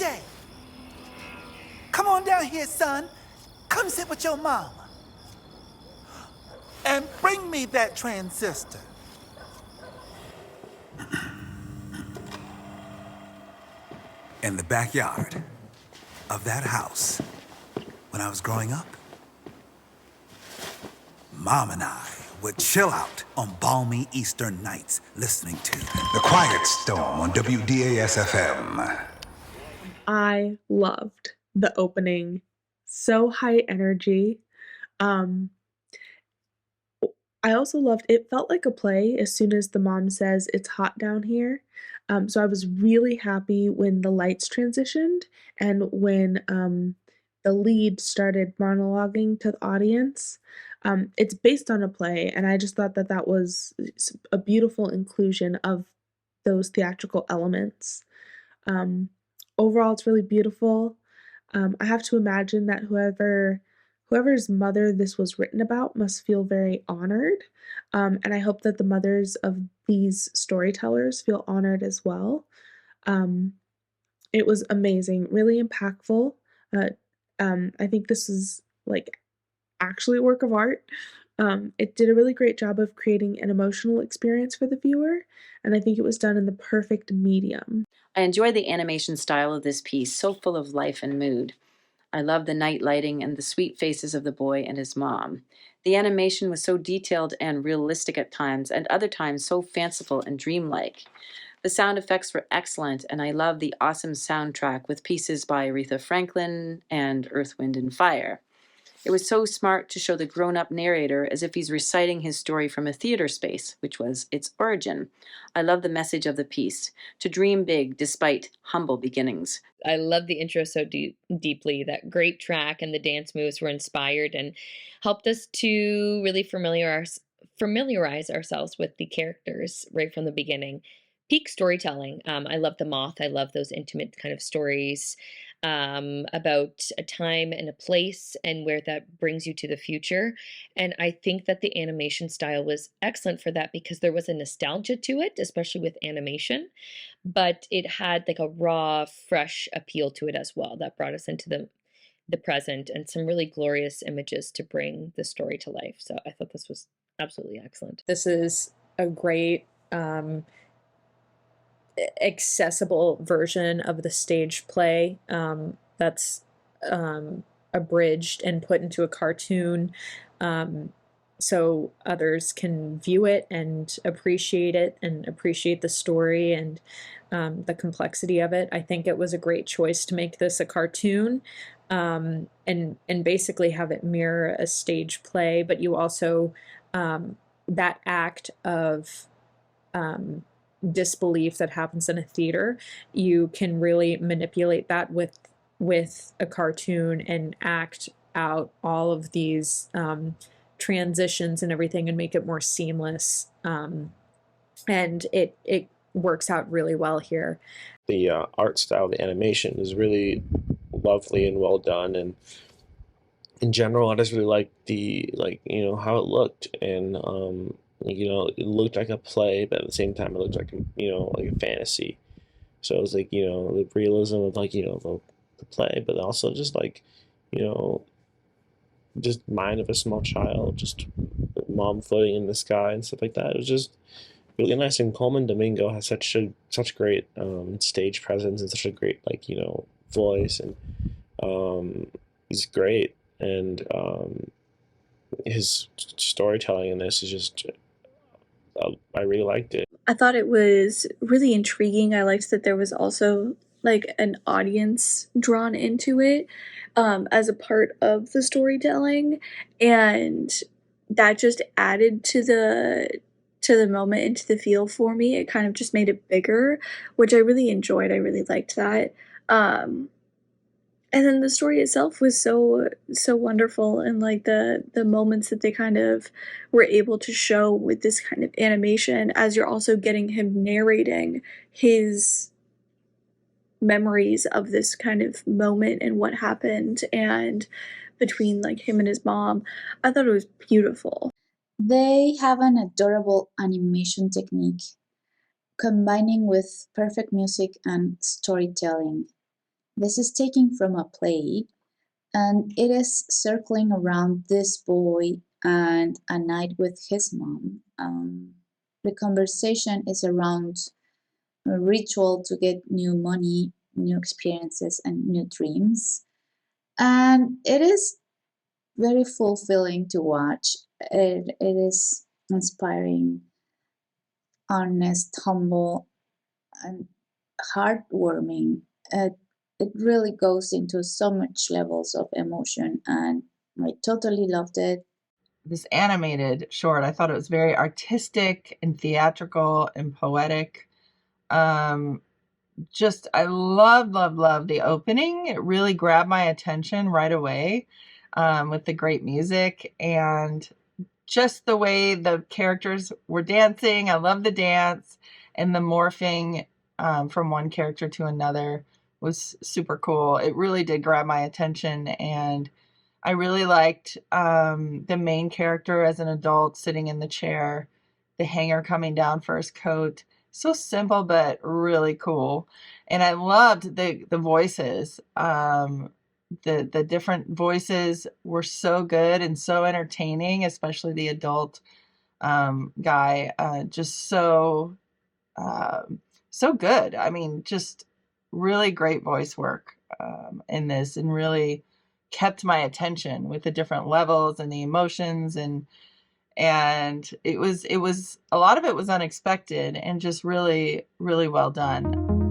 Jay, come on down here, son. Come sit with your mama. And bring me that transistor. In the backyard of that house, when I was growing up, Mom and I would chill out on balmy Eastern nights listening to The Quiet Storm on WDAS-FM. I loved the opening. So high energy. I also loved it felt like a play as soon as the mom says it's hot down here. So I was really happy when the lights transitioned and when the lead started monologuing to the audience. It's based on a play, and I just thought that that was a beautiful inclusion of those theatrical elements. Um, Overall, it's really beautiful. I have to imagine that whoever's mother this was written about must feel very honored. And I hope that the mothers of these storytellers feel honored as well. Um, it was amazing, really impactful. Uh, I think this is like actually a work of art. It did a really great job of creating an emotional experience for the viewer, and I think it was done in the perfect medium. I enjoy the animation style of this piece, so full of life and mood. I love the night lighting and the sweet faces of the boy and his mom. The animation was so detailed and realistic at times, and other times so fanciful and dreamlike. The sound effects were excellent, and I love the awesome soundtrack with pieces by Aretha Franklin and Earth, Wind, and Fire. It was so smart to show the grown-up narrator as if he's reciting his story from a theater space, which was its origin. I love the message of the piece, to dream big despite humble beginnings. I love the intro so deeply. That great track and the dance moves were inspired and helped us to really familiarize ourselves with the characters right from the beginning. Peak storytelling. I love the moth. I love those intimate kind of stories about a time and a place and where that brings you to the future. And I think that the animation style was excellent for that because there was a nostalgia to it, especially with animation, but it had like a raw, fresh appeal to it as well that brought us into the present and some really glorious images to bring the story to life. So I thought this was absolutely excellent. This is a great accessible version of the stage play that's abridged and put into a cartoon so others can view it and appreciate the story and the complexity of it. I think it was a great choice to make this a cartoon and basically have it mirror a stage play, but you also that act of disbelief that happens in a theater, you can really manipulate that with a cartoon and act out all of these transitions and everything and make it more seamless. And it works out really well here. The art style, the animation is really lovely and well done, and in general, I just really liked how it looked, and it looked like a play, but at the same time, it looked like like a fantasy. So it was like the realism of the play, but also just just mind of a small child, just mom floating in the sky and stuff like that. It was just really nice. And Coleman Domingo has such great stage presence and such a great voice, and he's great. And his storytelling in this is just, I really liked it. I thought it was really intriguing. I liked that there was also like an audience drawn into it as a part of the storytelling, and that just added to the moment and to the feel for me. It kind of just made it bigger, which I really enjoyed. I really liked that. And then the story itself was so wonderful, and like the moments that they kind of were able to show with this kind of animation, as you're also getting him narrating his memories of this kind of moment and what happened and between like him and his mom. I thought it was beautiful. They have an adorable animation technique combining with perfect music and storytelling. This is taken from a play, and it is circling around this boy and a night with his mom. The conversation is around a ritual to get new money, new experiences, and new dreams. And it is very fulfilling to watch. It is inspiring, honest, humble, and heartwarming. It really goes into so much levels of emotion, and I totally loved it. This animated short, I thought it was very artistic and theatrical and poetic. Just I love the opening. It really grabbed my attention right away, with the great music and just the way the characters were dancing. I love the dance, and the morphing from one character to another was super cool. It really did grab my attention, and I really liked the main character as an adult sitting in the chair, the hanger coming down for his coat. So simple, but really cool. And I loved the voices. The different voices were so good and so entertaining, especially the adult guy. Just so good. I mean, just really great voice work in this, and really kept my attention with the different levels and the emotions, and it was a lot of it was unexpected and just really well done.